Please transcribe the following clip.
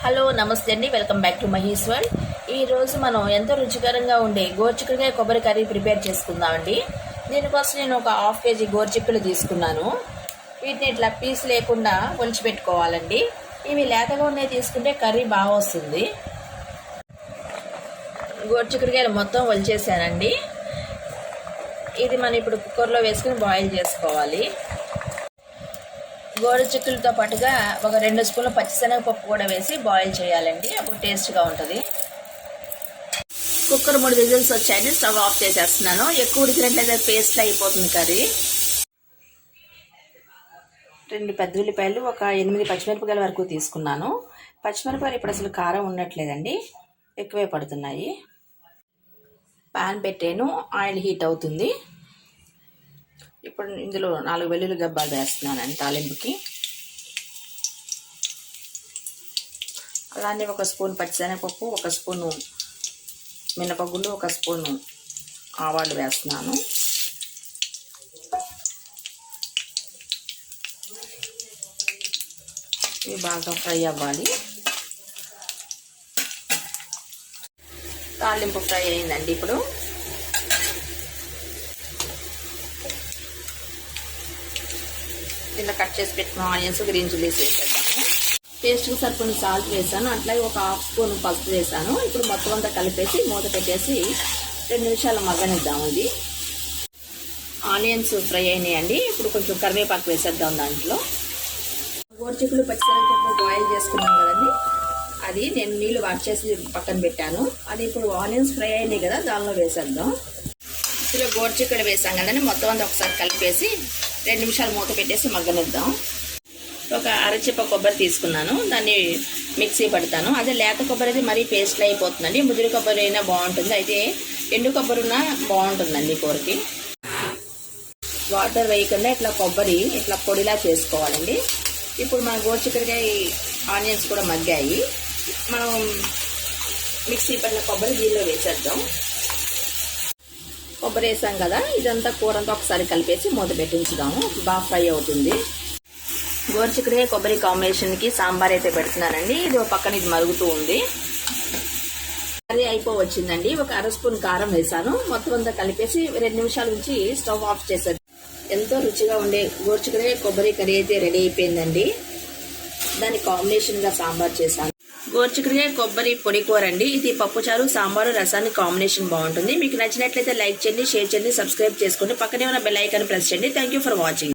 Hello నమస్తే అండి, welcome back to Mahi's world. ఈరోజు మనం ఎంతో రుచికరంగా ఉండే గోరుచిక్కుడుకాయ కొబ్బరి కర్రీ ప్రిపేర్ చేసుకుందామండి. దీనికోసం నేను ఒక హాఫ్ కేజీ గోరుచిక్కులు తీసుకున్నాను. వీటిని ఇట్లా పీస్ లేకుండా ఒలిచి పెట్టుకోవాలండి. ఇవి లేతగా ఉన్నాయి తీసుకుంటే కర్రీ బాగా వస్తుంది. గోరుచిక్కుడుకాయలు మొత్తం ఒలిచేసానండి. ఇది మనం ఇప్పుడు కుక్కర్లో వేసుకుని బాయిల్ చేసుకోవాలి. గోరుచిక్కులతో పాటుగా ఒక 2 స్పూన్ల పచ్చిశనగపప్పు కూడా వేసి బాయిల్ చేయాలండి. అప్పుడు టేస్ట్గా ఉంటుంది. కుక్కర్ 3 విజిల్స్ వచ్చాయని స్టవ్ ఆఫ్ చేసేస్తున్నాను. ఎక్కువ ఉడికినట్లయితే పేస్ట్లో అయిపోతుంది కర్రీ. 2 పెద్ద ఉల్లిపాయలు, ఒక 8 పచ్చిమిరపకాయల వరకు తీసుకున్నాను. పచ్చిమిరపకాయలు ఇప్పుడు అసలు కారం ఉండట్లేదండి, ఎక్కువే పడుతున్నాయి. పాన్ పెట్టాను, ఆయిల్ హీట్ అవుతుంది. ఇప్పుడు ఇందులో 4 వెల్లుల్లి గబ్బాలు వేస్తున్నానండి తాలింపుకి. అలానే 1 స్పూన్ పచ్చిశనగపప్పు, 1 స్పూను మినపగుళ్ళు, 1 స్పూను ఆవాలు వేస్తున్నాను. ఇవి బాగా ఫ్రై అవ్వాలి. తాలింపు ఫ్రై అయిందండి. ఇప్పుడు ఇలా కట్ చేసి పెట్టిన ఆనియన్స్, గ్రీన్ చిల్లీస్ వేసేద్దాము. టేస్ట్కి సరిపడిన సాల్ట్ వేసాను, అట్లాగే ఒక 1/2 స్పూన్ పసుపు వేసాను. ఇప్పుడు మొత్తం అంతా కలిపేసి మూత పెట్టేసి 2 నిమిషాలు మగ్గనిద్దాము. ఇది ఆనియన్స్ ఫ్రై అయినాయండి. ఇప్పుడు కొంచెం కరివేపాకు వేసేద్దాం దాంట్లో. గోరుచిక్కుడు పచ్చిశనగపప్పు బాయిల్ చేసుకున్నాం కదండి, అది నేను నీళ్ళు వాష్ చేసి పక్కన పెట్టాను. అది ఇప్పుడు ఆనియన్స్ ఫ్రై అయినాయి కదా, దానిలో వేసేద్దాం. ఇందులో గోరుచిక్కుడు వేసాం కదండి, మొత్తం అంతా ఒకసారి కలిపేసి 2 నిమిషాలు మూత పెట్టేసి మగ్గనిద్దాం. ఒక అరచిప్ప కొబ్బరి తీసుకున్నాను, దాన్ని మిక్సీ పడతాను. అదే లేత కొబ్బరి అయితే మరీ పేస్ట్లు అయిపోతుందండి. ముదిరి కొబ్బరి అయినా బాగుంటుంది, అయితే ఎండు కొబ్బరి ఉన్నా బాగుంటుందండి కూరకి. వాటర్ వేయకుండా ఇట్లా కొబ్బరి ఇట్లా పొడిలా చేసుకోవాలండి. ఇప్పుడు మన గోరుచిక్కుడుకాయ ఆనియన్స్ కూడా మగ్గాయి. మనం మిక్సీ పడిన కొబ్బరి దీనిలో వేసేద్దాం. కొబ్బరి వేసాం కదా, ఇదంతా కూర అంతా ఒకసారి కలిపేసి మూత పెట్టించుదాము. బాగా ఫ్రై అవుతుంది. గోరుచిక్కుడుకాయ కొబ్బరి కాంబినేషన్కి సాంబార్ అయితే పెడుతున్నానండి. ఇది ఒక పక్కన ఇది మరుగుతూ ఉంది. కర్రీ అయిపోవచ్చిందండి. ఒక 1/2 స్పూన్ కారం వేసాను. మొత్తం అంతా కలిపేసి 2 నిమిషాల నుంచి స్టవ్ ఆఫ్ చేశాను. ఎంతో రుచిగా ఉండే గోరుచిక్కుడుకాయ కొబ్బరి కర్రీ అయితే రెడీ అయిపోయిందండి. దాని కాంబినేషన్గా సాంబార్ చేశాను. గోరుచిక్కుడుకాయ కొబ్బరి పొడి కూర అండి. ఇది పప్పుచారు, సాంబారు, రసానికి కాంబినేషన్ బాగుంటుంది. మీకు నచ్చినట్లయితే లైక్ చేయండి, షేర్ చేయండి, సబ్స్క్రైబ్ చేసుకోండి. పక్కనే ఉన్న బెల్ ఐకాన్ ప్రెస్ చేయండి. Thank you for watching.